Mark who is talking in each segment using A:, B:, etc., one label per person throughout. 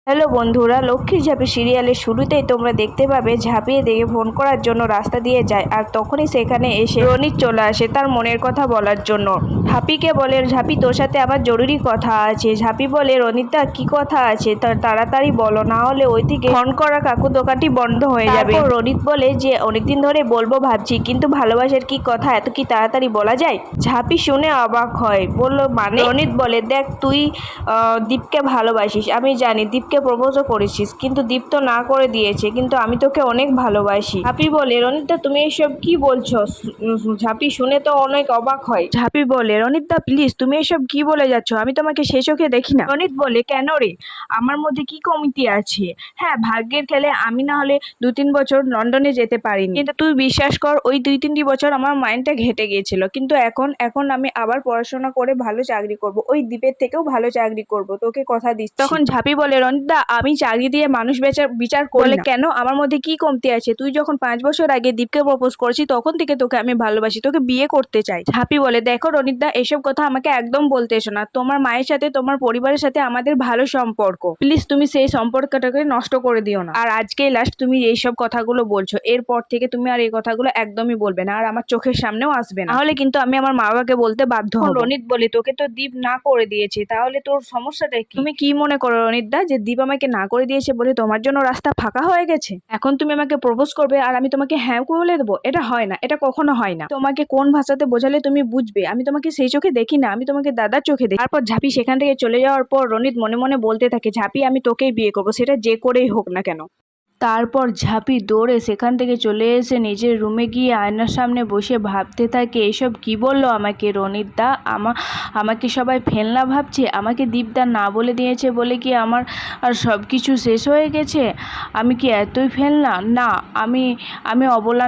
A: Hello বন্ধুরা, লক্ষ্মীর ঝাঁপি সিরিয়ালের শুরুতেই তোমরা দেখতে পাবে ঝাঁপিয়ে দেখে ফোন করার জন্য রাস্তা দিয়ে যায়, আর তখনই সেখানে এসে রনিত চলে আসে তার মনের কথা বলার জন্য। ঝাঁপিকে বলে, ঝাঁপি তোর সাথে আমার জরুরি কথা আছে। ঝাঁপি বলে, রনিতা কি কথা আছে, তাড়াতাড়ি বলো, না হলে ওইদিকে ফোন করা কাকু দোকানটি বন্ধ হয়ে যাবে। রনিত বলে যে অনেকদিন ধরে বলবো ভাবছি, কিন্তু ভালোবাসার কি কথা এত কি তাড়াতাড়ি বলা যায়? ঝাঁপি শুনে অবাক হয়, বললো মানে? রনিত বলে, দেখ তুই দীপকে ভালোবাসিস, আমি জানি দীপকে প্রপোজও করেছিস, কিন্তু দীপ তো না করে দিয়েছে, কিন্তু আমি তোকে অনেক ভালোবাসি। ঝাঁপি বলে, রনিতা তুমি এসব কি বলছো? ঝাঁপি শুনে তো অনেক অবাক হয়। ঝাঁপি বলে, রনিতা প্লিজ তুমি এসব কি বলে যাচ্ছ, আমি তোমাকে সেই চোখে দেখি না। রনিত বলে, কেন রে, আমার মধ্যে কি কমতি আছে? হ্যাঁ, ভাগ্যের খেলে আমি না হলে 2-3 বছর লন্ডনে যেতে পারিনি, কিন্তু তুই বিশ্বাস কর ওই 2-3 বছর আমার মাইন্ডটা ঘেটে গিয়েছিল, কিন্তু এখন আমি আবার পড়াশোনা করে ভালো চাকরি করব, ওই দ্বীপের থেকেও ভালো চাকরি করব, তোকে কথা দিচ্ছি। তখন ঝাঁপি বলে, রনিতা আমি চাকরি দিয়ে মানুষ বিচার করলে কেন, আমার মধ্যে কি কমতি আছে? তুই যখন 5 বছর আগে দীপকে প্রপোজ করেছি তখন থেকে তোকে আমি ভালোবাসি, তোকে বিয়ে করতে চাই। ঝাঁপি বলে, দেখো রনিতা এসব কথা আমাকে একদম বলতে এসো না, তোমার মায়ের সাথে তোমার পরিবারের সাথে আমাদের ভালো সম্পর্ক, প্লিজ তুমি সেই সম্পর্কটাকে নষ্ট করে দিও না। আর আজকেই লাস্ট তুমি এইসব কথাগুলো বলছো, এরপর থেকে তুমি আর এই কথাগুলো একদমই বলবে না, আর আমার চোখের সামনেও আসবে না, তাহলে কিন্তু আমি আমার মা বাবাকে বলতে বাধ্য হব। রনিত বলে, তোকে তো দীপ না করে দিয়েছে, তাহলে তোর সমস্যাটা কি? তুমি কি মনে করো রনিত দা যে দীপ আমাকে না করে দিয়েছে বলে তোমার জন্য রাস্তা ফাঁকা হয়ে গেছে? এখন তুমি আমাকে প্রপোজ করবে আর আমি তোমাকে হ্যাঁ বলে দেবো? এটা হয় না, এটা কখনো হয় না। তোমাকে কোন ভাষাতে বোঝালে তুমি বুঝবে? আমি তোমাকে সেই চোখে দেখি না, আমি তোমাকে দাদার চোখে দেখি। তারপর ঝাঁপি সেখান থেকে চলে যাওয়ার পর রনিত মনে মনে বলতে থাকে, ঝাঁপি আমি তোকেই বিয়ে করবো, সেটা যে করেই হোক না কেন। তারপর ঝাঁপি দৌড়ে সেখান থেকে চলে এসে নিজের রুমে গিয়ে আয়নার সামনে বসে ভাবতে থাকে, এসব কি বললো আমাকে রনিত দা, আমাকে সবাই ফেলনা ভাবছে, আমাকে দীপদা না বলে দিয়েছে বলে কি আমার আর সব কিছু শেষ হয়ে গেছে? আমি কি এতই ফেলনা? না, আমি অবলা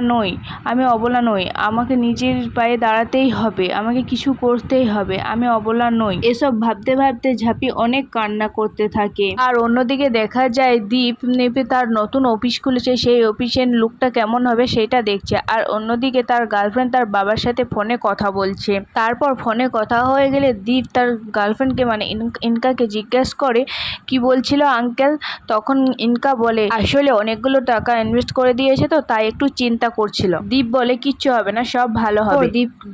A: নই, আমাকে নিজের পায়ে দাঁড়াতেই হবে, আমাকে কিছু করতেই হবে, আমি অবলা নই। এসব ভাবতে ভাবতে ঝাঁপি অনেক কান্না করতে থাকে। আর অন্যদিকে দেখা যায় দীপ নেপে তার নতুন অফিস খুলেছে, সেই অফিসের লুকটা কেমন হবে সেটা দেখছে, আর অন্যদিকে তার গার্লফ্রেন্ড তার বাবার সাথে ফোনে কথা বলছে। তারপর ফোনে কথা হয়ে গেলে দীপ তার গার্লফ্রেন্ডকে মানে ইনকাকে জিজ্ঞেস করে, কি বলছিল আঙ্কেল? তখন ইনকা বলে, আসলে অনেকগুলো টাকা ইনভেস্ট করে দিয়েছে তো তাই একটু চিন্তা করছিল। দীপ বলে, কিচ্ছু হবে না, সব ভালো হবে।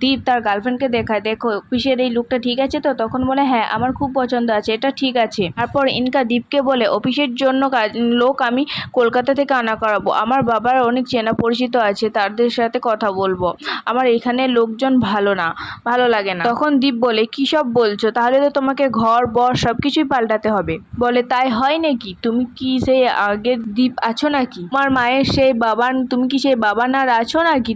A: দীপ তার গার্লফ্রেন্ডকে দেখায়, দেখো অফিসের এই লুকটা ঠিক আছে তো? তখন বলে, হ্যাঁ আমার খুব পছন্দ আছে, এটা ঠিক আছে। তারপর ইনকা দীপকে বলে, অফিসের জন্য লোক আমি কলকাতা থেকে আনা করাবো, আমার বাবার অনেক চেনা পরিচিত আছে, তাদের সাথে কথা বলবো, আমার এখানে লোকজন ভালো লাগে না। তখন দীপ বলে, কি সব বলছো? তাহলে তো তোমাকে ঘর বর সবকিছুই পাল্টাতে হবে। বলে, তাই হয় নাকি? তুমি কি সেই আগের দীপ আছো নাকি? তোমার মায়ের সেই বাবান, তুমি কি সেই বাবান আর আছো নাকি?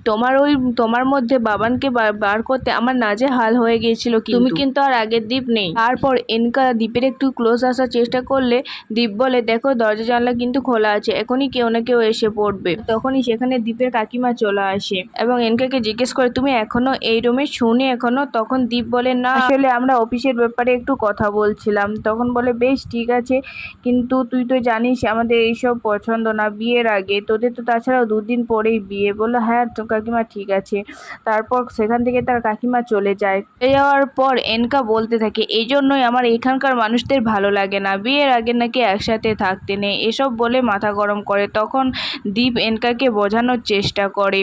A: তোমার মধ্যে বাবানকে বার করতে আমার নাজেহাল হয়ে গিয়েছিল, তুমি কিন্তু আর আগের দীপ নেই। তারপর ইনকা দীপের একটু ক্লোজ আসার চেষ্টা করলে দীপ বলে, দেখো দরজা জানলা কিন্তু খোলা আছে, এখনই কেউ না কেউ এসে পড়বে। তখনই সেখানে দীপের কাকিমা চলে আসে এবং এনকাকে জিজ্ঞেস করে, তুমি এখনো এই রুমে শুনি এখনো? তখন দীপ বলে, না আসলে আমরা অফিসের ব্যাপারে একটু কথা বলছিলাম। তখন বলে, বেশ ঠিক আছে, কিন্তু তুই তো জানিস আমাদের এইসব পছন্দ না বিয়ের আগে, তোদের তো তাছাড়াও 2 দিন পরেই বিয়ে। বললো, হ্যাঁ তো কাকিমা ঠিক আছে। তারপর সেখান থেকে তার কাকিমা চলে যায়। যাওয়ার পর এনকা বলতে থাকে, এই জন্যই আমার এখানকার মানুষদের ভালো লাগে না, বিয়ের আগে নাকি একসাথে থাকতে নেই, এসব বলে মাথা গরম করে। তখন দীপ এনকাকে বোঝানোর চেষ্টা করে